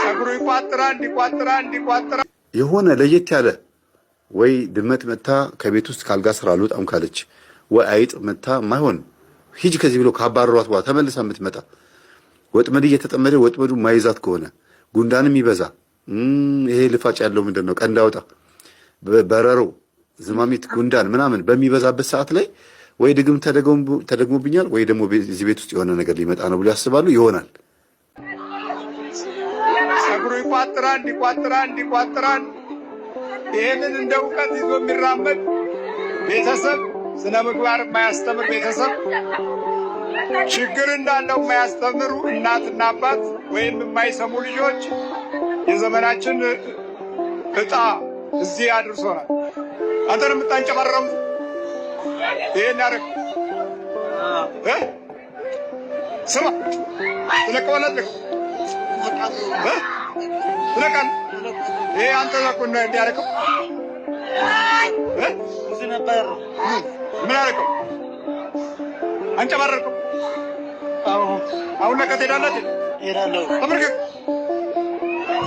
ጸጉሩ ይቋጥራል የሆነ ለየት ያለ ወይ ድመት መታ ከቤት ውስጥ ካልጋ ስራ አልወጣም ካለች ወይ አይጥ መታ ማይሆን ሂጅ ከዚህ ብሎ ካባረሯት በኋላ ተመልሳ የምትመጣ ወጥመድ እየተጠመደ ወጥመዱ ማይዛት ከሆነ ጉንዳንም ይበዛ ይሄ ልፋጭ ያለው ምንድነው ቀንዳውጣ በረሮ ዝማሚት ጉንዳን ምናምን በሚበዛበት ሰዓት ላይ ወይ ድግም ተደግሞብኛል ወይ ደግሞ እዚህ ቤት ውስጥ የሆነ ነገር ሊመጣ ነው ብሎ ያስባሉ ይሆናል። ጸጉሩ ይቋጥራል ይሄንን እንደ ዕውቀት ይዞ የሚራመድ ቤተሰብ ስነ ምግባር የማያስተምር ቤተሰብ ችግር እንዳለው የማያስተምሩ እናትና አባት ወይም የማይሰሙ ልጆች የዘመናችን ዕጣ እዚህ አድርሶናል። አንተን የምታንጨባረረው ይሄን ያደርግ ስማ ትለቀዋለህ ትለቃል ይሄ አንተ ዘቁና እንዲያደርገው እዚህ ነበር ምን አደረገው አንጨባረርከው አሁን ለቀት ሄዳለህ ተመልከት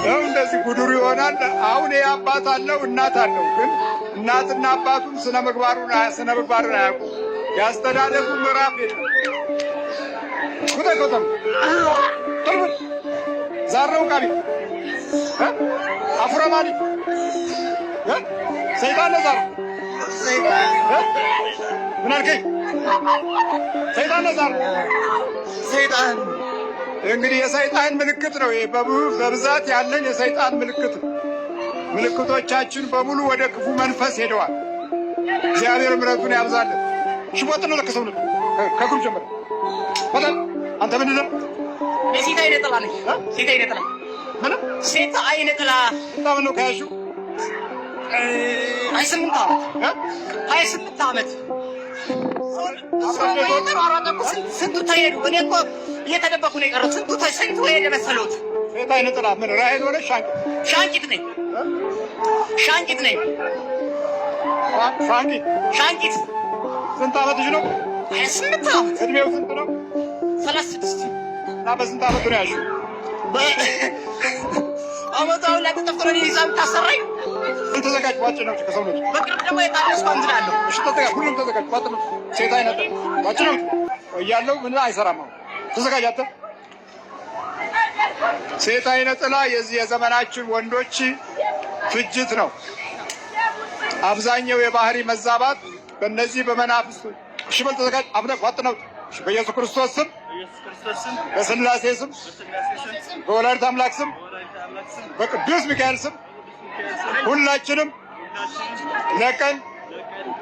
ያው እንደዚህ ጉዱሩ ይሆናል። አሁን ይሄ አባት አለው እናት አለው ግን እናትና አባቱም ስነ ምግባሩን አያውቁም። ያስተዳደጉ ምዕራፍ የለም። ኩተኮተም ተርብ ዛሬው ቃቢ አፍረማሊ ሰይጣን ነዛር ምን አልከኝ? ሰይጣን ነዛር ሰይጣን እንግዲህ የሰይጣን ምልክት ነው። ይሄ በብዛት ያለን የሰይጣን ምልክት ነው። ምልክቶቻችን በሙሉ ወደ ክፉ መንፈስ ሄደዋል። እግዚአብሔር ምሕረቱን ያብዛልን። ሽቦጥ ነው ለከሰው ነው ከግሩ ጀምሮ ወጣ አንተ ምንድን ነው? ሴት አይነ ጥላ ነኝ። ሴት አይነ ጥላ ምንም ሴት አይነ ጥላ በጣም ነው ከያሹ 28 ዓመት ስንቱ ተሄዱ። እኔ እኮ እየተደበኩ ነው የቀረው። ስንቱ ሄደ መሰሎት። ሴት አይነ ጥላ ምን ራሄል ሆነ ሻንቂት ነኝ። ሻንቂት ስንት ዓመትሽ ነው? 28 ዓመት። እድሜው ስንት ነው? 36 እና በስንት ዓመቱ ነው ያልሽው? አመታው ላይ ተጠፍሮ ነው ይዛም ታሰራይ። ተዘጋጅ ዋጭ ነው ከሰውነት በቅርብ ደግሞ የታደስኩ እንድላለሁ። እሺ ተዘጋጅ፣ ሁሉም ተዘጋጅ። ዋጭ ነው ሴት አይነ ጥላ ዋጭ ነው እያለው ምን አይሰራም። ተዘጋጅ አንተ። ሴት አይነ ጥላ የዚህ የዘመናችን ወንዶች ፍጅት ነው። አብዛኛው የባህሪ መዛባት በእነዚህ በመናፍስት እሺ በል ተዘጋጅ። አብነ ዋጥ ነው በኢየሱስ ክርስቶስ ስም በስላሴ ስም በወላዲተ አምላክ ስም በቅዱስ ሚካኤል ስም ሁላችንም ለቀን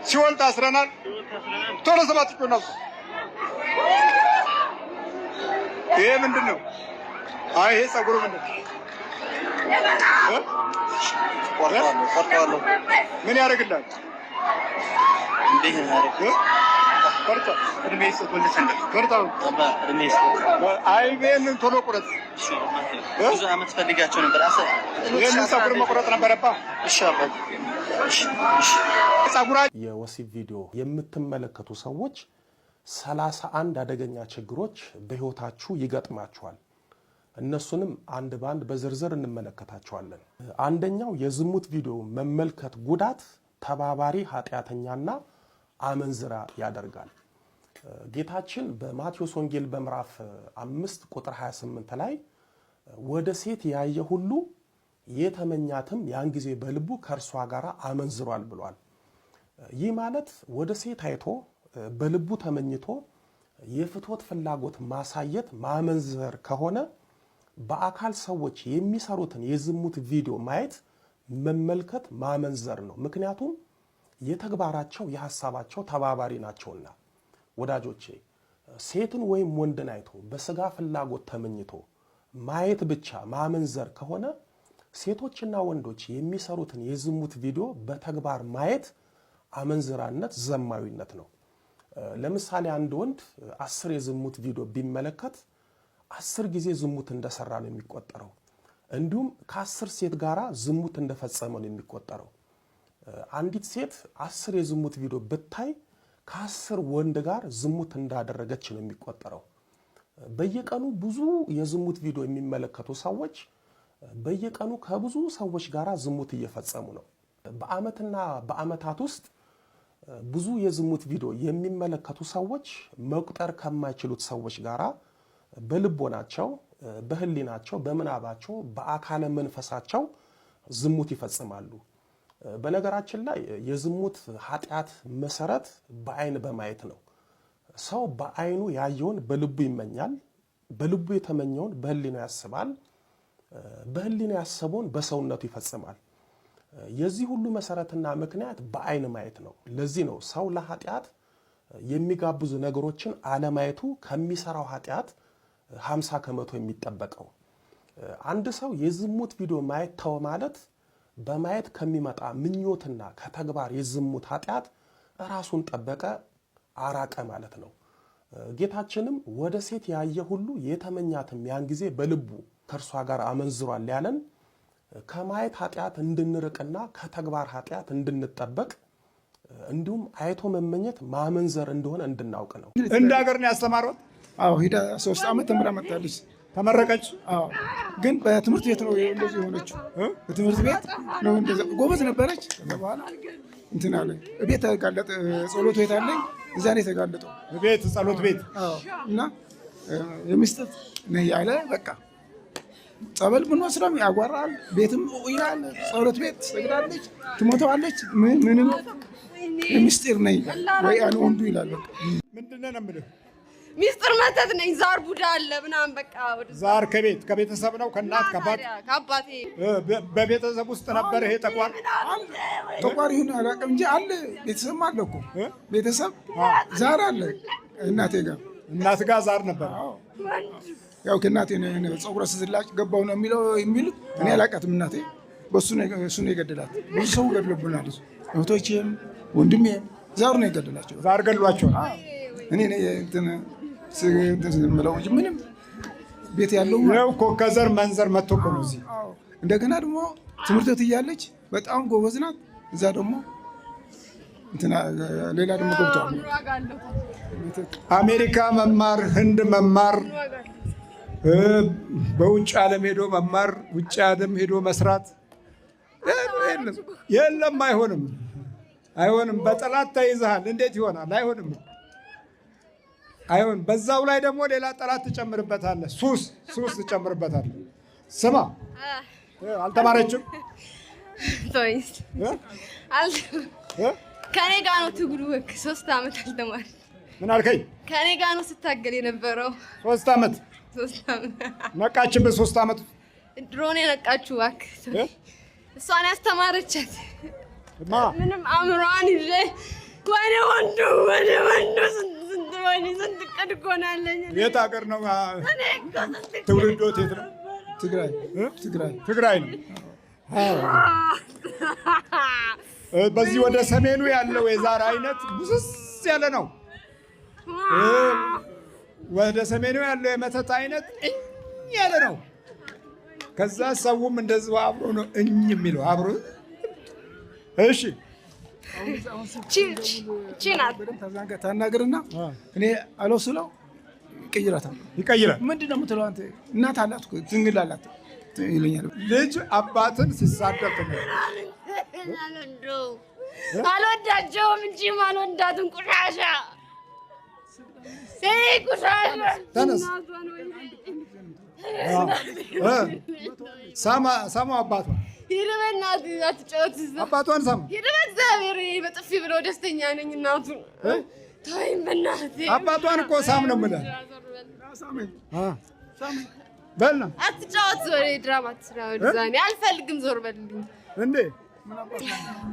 ሲኦል ታስረናል። ቶሎ ሰባት ቁና ይሄ ምንድን ነው? አይ ይሄ ጸጉሩ ምንድን ነው? ምን ያደርግልሃል? አይቤን ቶሎ ቁረጥ። ብዙ ዓመት ፈልጋቸው ነበር። ይህንን ጸጉር መቁረጥ ነበረብህ። የወሲብ ቪዲዮ የምትመለከቱ ሰዎች 31 አደገኛ ችግሮች በህይወታችሁ ይገጥማችኋል። እነሱንም አንድ ባንድ በዝርዝር እንመለከታቸዋለን። አንደኛው የዝሙት ቪዲዮ መመልከት ጉዳት ተባባሪ ኃጢአተኛና አመንዝራ ያደርጋል። ጌታችን በማቴዎስ ወንጌል በምዕራፍ 5 ቁጥር 28 ላይ ወደ ሴት ያየ ሁሉ የተመኛትም ያን ጊዜ በልቡ ከእርሷ ጋር አመንዝሯል ብሏል። ይህ ማለት ወደ ሴት አይቶ በልቡ ተመኝቶ የፍትወት ፍላጎት ማሳየት ማመንዘር ከሆነ በአካል ሰዎች የሚሰሩትን የዝሙት ቪዲዮ ማየት መመልከት ማመንዘር ነው። ምክንያቱም የተግባራቸው የሐሳባቸው ተባባሪ ናቸውና። ወዳጆቼ ሴትን ወይም ወንድን አይቶ በስጋ ፍላጎት ተመኝቶ ማየት ብቻ ማመንዘር ከሆነ ሴቶችና ወንዶች የሚሰሩትን የዝሙት ቪዲዮ በተግባር ማየት አመንዝራነት፣ ዘማዊነት ነው። ለምሳሌ አንድ ወንድ 10 የዝሙት ቪዲዮ ቢመለከት 10 ጊዜ ዝሙት እንደሰራ ነው የሚቆጠረው። እንዲሁም ከ10 ሴት ጋራ ዝሙት እንደፈጸመ ነው የሚቆጠረው። አንዲት ሴት 10 የዝሙት ቪዲዮ ብታይ ከ10 ወንድ ጋር ዝሙት እንዳደረገች ነው የሚቆጠረው። በየቀኑ ብዙ የዝሙት ቪዲዮ የሚመለከቱ ሰዎች በየቀኑ ከብዙ ሰዎች ጋራ ዝሙት እየፈጸሙ ነው። በአመትና በአመታት ውስጥ ብዙ የዝሙት ቪዲዮ የሚመለከቱ ሰዎች መቁጠር ከማይችሉት ሰዎች ጋራ በልቦናቸው፣ በህሊናቸው፣ በምናባቸው፣ በአካለ መንፈሳቸው ዝሙት ይፈጽማሉ። በነገራችን ላይ የዝሙት ኃጢአት መሰረት በአይን በማየት ነው። ሰው በአይኑ ያየውን በልቡ ይመኛል፣ በልቡ የተመኘውን በህሊናው ያስባል፣ በህሊናው ያሰበውን በሰውነቱ ይፈጽማል። የዚህ ሁሉ መሰረትና ምክንያት በአይን ማየት ነው። ለዚህ ነው ሰው ለኃጢአት የሚጋብዙ ነገሮችን አለማየቱ ከሚሰራው ኃጢአት 50 ከመቶ የሚጠበቀው። አንድ ሰው የዝሙት ቪዲዮ ማየት ተው ማለት በማየት ከሚመጣ ምኞትና ከተግባር የዝሙት ኃጢአት ራሱን ጠበቀ፣ አራቀ ማለት ነው። ጌታችንም ወደ ሴት ያየ ሁሉ የተመኛትም ያን ጊዜ በልቡ ከእርሷ ጋር አመንዝሯል ያለን ከማየት ኃጢአት እንድንርቅና ከተግባር ኃጢአት እንድንጠበቅ እንዲሁም አይቶ መመኘት ማመንዘር እንደሆነ እንድናውቅ ነው። እንደ ሀገር ነው ያስተማሩት። አዎ ሄዳ 3 ዓመት ተምራ መጣለች። ተመረቀች። አዎ ግን በትምህርት ቤት ነው እንደዚህ ሆነችው። በትምህርት ቤት ነው እንደዚህ ጎበዝ ነበረች። በኋላ እንትን አለ ቤት ተጋለጠ። ጸሎት ቤት አለኝ እዛ ላይ ተጋለጠው ቤት ጸሎት ቤት። አዎ እና የሚስጥር ነው ያለ በቃ ጸበል ምን ወስደም ያጓራል። ቤትም ይላል ጸሎት ቤት ትሰግዳለች፣ ትሞተዋለች። ምንም የሚስጥር ነኝ ወይ አን ወንዱ ይላል። በቃ ምንድነው ነው የምልህ ሚስጥር መተት ነኝ። ዛር ቡዳ አለ ምናምን በቃ ዛር ከቤተሰብ ነው ከእናት ከአባቴ በቤተሰብ ውስጥ ነበር። ይሄ ጠቋር ይሁን አላውቅም እንጂ አለ ቤተሰብ አለ እኮ ቤተሰብ ዛር አለ። እናቴ ጋር እናት ጋር ዛር ነበር። ያው ከእናቴ ነው ፀጉረ ስዝላጭ ገባው ነው የሚሉት። እኔ አላውቃትም። እናቴ በሱ ነው የገደላት። ብዙ ሰው ገድሎብናል። እህቶቼም ወንድሜም ዛር ነው የገደላቸው። ዛር ገድሏቸዋል። እኔ እንትን ምለው እንጂ ምንም ቤት ያለው ነው እኮ ከዘር መንዘር መጥቶ እኮ ነው እዚህ። እንደገና ደግሞ ትምህርት ቤት እያለች በጣም ጎበዝ ናት። እዛ ደግሞ እንትና ሌላ ደግሞ ገብቷል። አሜሪካ መማር፣ ህንድ መማር፣ በውጭ ዓለም ሄዶ መማር፣ ውጭ ዓለም ሄዶ መስራት የለም። አይሆንም። በጠላት ተይዘሃል። እንዴት ይሆናል? አይሆን። በዛው ላይ ደግሞ ሌላ ጠላት ትጨምርበታለህ። ሱስ ትጨምርበታለህ። ስማ አልተማረችም። ቶይስ ከኔ ጋር ነው ትግሉ። 3 ዓመት አልተማረች። ምን አልከኝ? ከኔ ጋር ነው ስታገል የነበረው 3 ዓመት። ነቃችበት 3 ዓመት። ድሮኔ ነቃችሁ እባክህ። እሷን ያስተማረቻት ምንም አእምሯን ይዤ ወደ ወንዱ ስንት ቀን እኮ ነው ያለኝ። የት ሀገር ነው ትውልዶት? የት ነው? ትግራይ ነው። በዚህ ወደ ሰሜኑ ያለው የዛር አይነት ብስስ ያለ ነው። ወደ ሰሜኑ ያለው የመተት አይነት ያለ ነው። ከዛ ሰውም እንደዚህ አብሮ ነው የሚለው አብሮ። እሺ ታናገርና እኔ አለው ስለው ይቀይራል። ምንድን ነው የምትለው አንተ? እናት አላት እኮ ትንግል አላት ይለኛል። ልጅ አባትን ሲሳደብ አልወዳቸውም እንጂ አልወዳትም። ቆሻሻ ተነስ ሳማ አባቷ ይርበናት አትጫወት። አባቷን ሳማ እግዚአብሔር በጥፊ ብሎ ደስተኛ ነኝ። እናቱ ተወኝ በእናትህ። አባቷን እኮ ሳም ነው የምልህ። በልና አትጫወት። ዞር ድራማ ትስራ። አልፈልግም። ዞር በልልኝ እንዴ።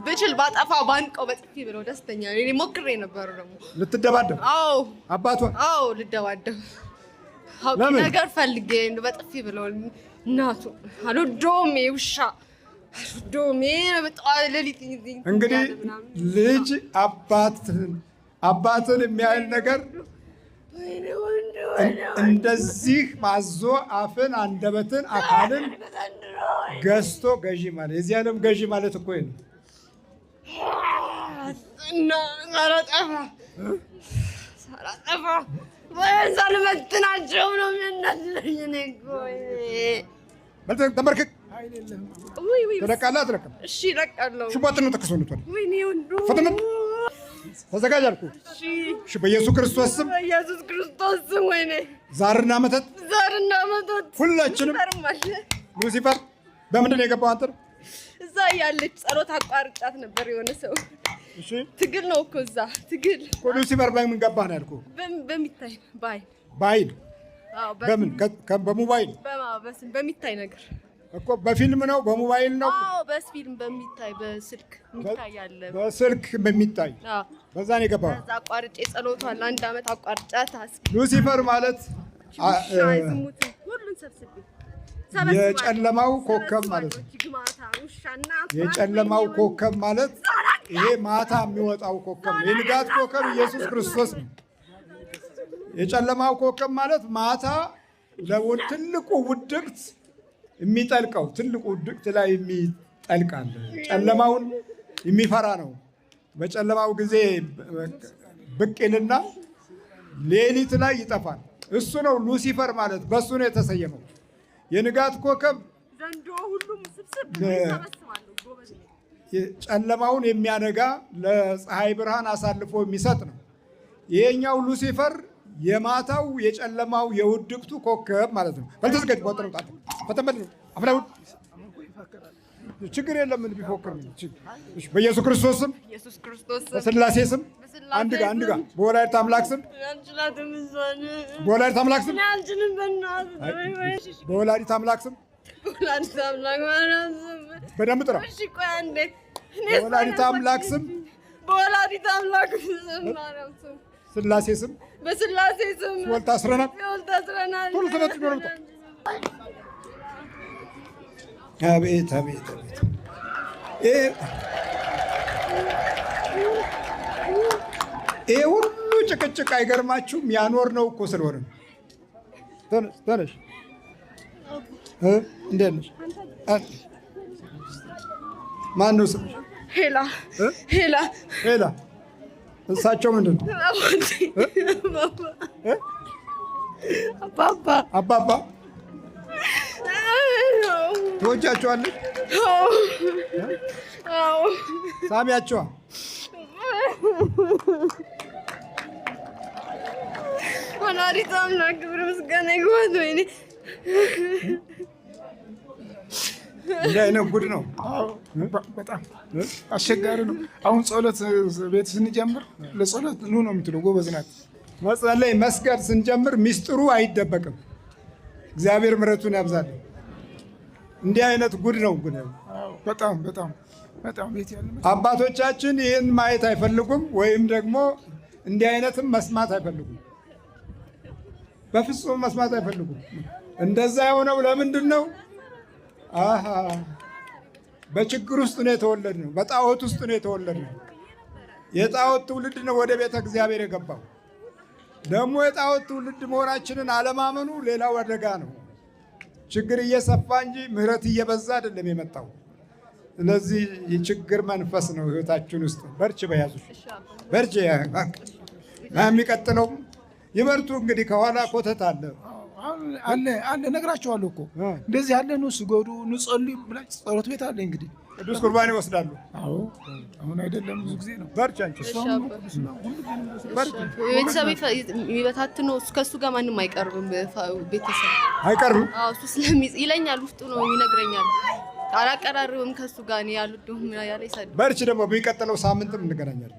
ብችል ባጠፋው ባንቀው በጥፊ ብሎ ደስተኛ ነኝ። እኔ ሞክሬ ነበር ደግሞ ልትደባደብ። አዎ አባቷን ልደባደብ ነገር ፈልጌ በጥፊ ብሎ እናቱ አልወደውም። ውሻ አልወደውም። ሌሊት እንግዲህ ልጅ አባትን የሚያህል ነገር እንደዚህ ማዞ አፍን፣ አንደበትን፣ አካልን ገዝቶ ገዢ ማለት የዚህ ዓለም ገዢ ማለት እኮ ነው። ሳላጠፋ ወይዛን መጥናቸው ነው የሚያናድደኝ እኔ እኮ ተመርክክ ወይ ተለቃለህ አትለቅም? እሺ እለቃለሁ። ሽቦትን ነው ተከሰው ነው ወይኔ ወንዱ ፈተና ተዘጋጅ አልኩህ። እሺ በኢየሱስ ክርስቶስ ስም በኢየሱስ ክርስቶስ ስም ወይኔ ዛርና መተት ሁላችንም ሉሲፈር በምንድን ነው የገባው? አንተ እዛ ያለች ጸሎት አቋርጫት ነበር የሆነ ሰው። እሺ ትግል ነው እኮ እዛ ትግል እኮ ሉሲፈር በምን ገባህ ነው ያልኩህ? በሚታይ በአይን በምን በሞባይል በሚታይ ነገር እኮ በፊልም ነው በሞባይል ነው? አዎ በፊልም በሚታይ በስልክ የሚታይ አለ። በስልክ በሚታይ በዛ ነው የገባው። በዛ አቋርጬ ጸሎቷን ለ1 ዓመት አቋርጫት ሉሲፈር ማለት ዝሙት ሁሉን ሰብስቤ የጨለማው ኮከብ ማለት ነው። የጨለማው ኮከብ ማለት ይሄ ማታ የሚወጣው ኮከብ ነው። የንጋት ኮከብ ኢየሱስ ክርስቶስ ነው። የጨለማው ኮከብ ማለት ማታ ለትልቁ ውድቅት የሚጠልቀው ትልቁ ውድቅት ላይ የሚጠልቃል። ጨለማውን የሚፈራ ነው። በጨለማው ጊዜ ብቅ ይልና ሌሊት ላይ ይጠፋል። እሱ ነው ሉሲፈር ማለት፣ በሱ ነው የተሰየመው። የንጋት ኮከብ ዘንዶ ሁሉም ስብስብ ጨለማውን የሚያነጋ ለፀሐይ ብርሃን አሳልፎ የሚሰጥ ነው። ይሄኛው ሉሲፈር የማታው የጨለማው የውድቅቱ ኮከብ ማለት ነው። በልተዘጋጅ ወጥረው ጣጣ ፈተመድ አፍላው ችግር የለም። ምን ቢፎክር ነው? በኢየሱስ ክርስቶስ ስም በስላሴ ስም አንድ ጋር በወላዲተ አምላክ ስም በወላዲተ አምላክ ስም በወላዲተ አምላክ ስም በደንብ ጥራ። በወላዲተ አምላክ ስም በወላዲተ አምላክ ስም ስላሴ ስም በስላሴ ስም ወልታ አስረናል ቶሎ ተመጥ ነው። አቤት አቤት አቤት! ይሄ ሁሉ ጭቅጭቅ አይገርማችሁም? ያኖርነው እኮ ስለሆነ ነው። ተነሽ እንዴት ነሽ? ማን ነው ስምሽ? ሄላ ሄላ ሄላ። እሳቸው ምንድን ነው? አባባ አባባ ትወጃቸዋለሽ? አዎ። ሳሚያቸዋ ወላዲተ አምላክ ክብር ምስጋና ይግባት። ወይኔ እንዲህ አይነት ጉድ ነው። በጣም አስቸጋሪ ነው። አሁን ጸሎት ቤት ስንጀምር ለጸሎት ኑ ነው የምትለው። ጎበዝ ናት። መጸለይ መስገድ ስንጀምር ሚስጥሩ አይደበቅም። እግዚአብሔር ምሕረቱን ያብዛል። እንዲህ አይነት ጉድ ነው። በጣም በጣም በጣም ቤት ያለ አባቶቻችን ይህን ማየት አይፈልጉም፣ ወይም ደግሞ እንዲህ አይነትም መስማት አይፈልጉም። በፍጹም መስማት አይፈልጉም። እንደዛ የሆነው ለምንድን ነው? አሃ በችግር ውስጥ ነው የተወለድነው። በጣዖት ውስጥ ነው የተወለድነው። የጣዖት ትውልድ ነው ወደ ቤተ እግዚአብሔር የገባው። ደግሞ የጣዖት ትውልድ መሆናችንን አለማመኑ ሌላው አደጋ ነው። ችግር እየሰፋ እንጂ ምሕረት እየበዛ አይደለም የመጣው። ስለዚህ የችግር መንፈስ ነው ህይወታችን ውስጥ። በርች በያዙሽ በርች የሚቀጥለው ይበርቱ። እንግዲህ ከኋላ ኮተት አለ አለ ነግራቸዋለሁ እኮ እንደዚህ ያለ ነው። ስገዱ ንጸልዩ ብላችሁ ጸሎት ቤት አለ። እንግዲህ ቅዱስ ቁርባን ይወስዳሉ። አዎ አሁን አይደለም ብዙ ጊዜ ነው። በርች አንቺ ቤተሰብ የሚበታትነው ከእሱ ጋር ማንም አይቀርብም። ቤተሰብ አይቀርብም። አዎ እሱ ይለኛል፣ ውስጡ ነው ይነግረኛል። አላቀራርብም ከእሱ ጋር ያሉት ያለ ይሰድ በርች ደግሞ የሚቀጥለው ሳምንትም እንገናኛለን።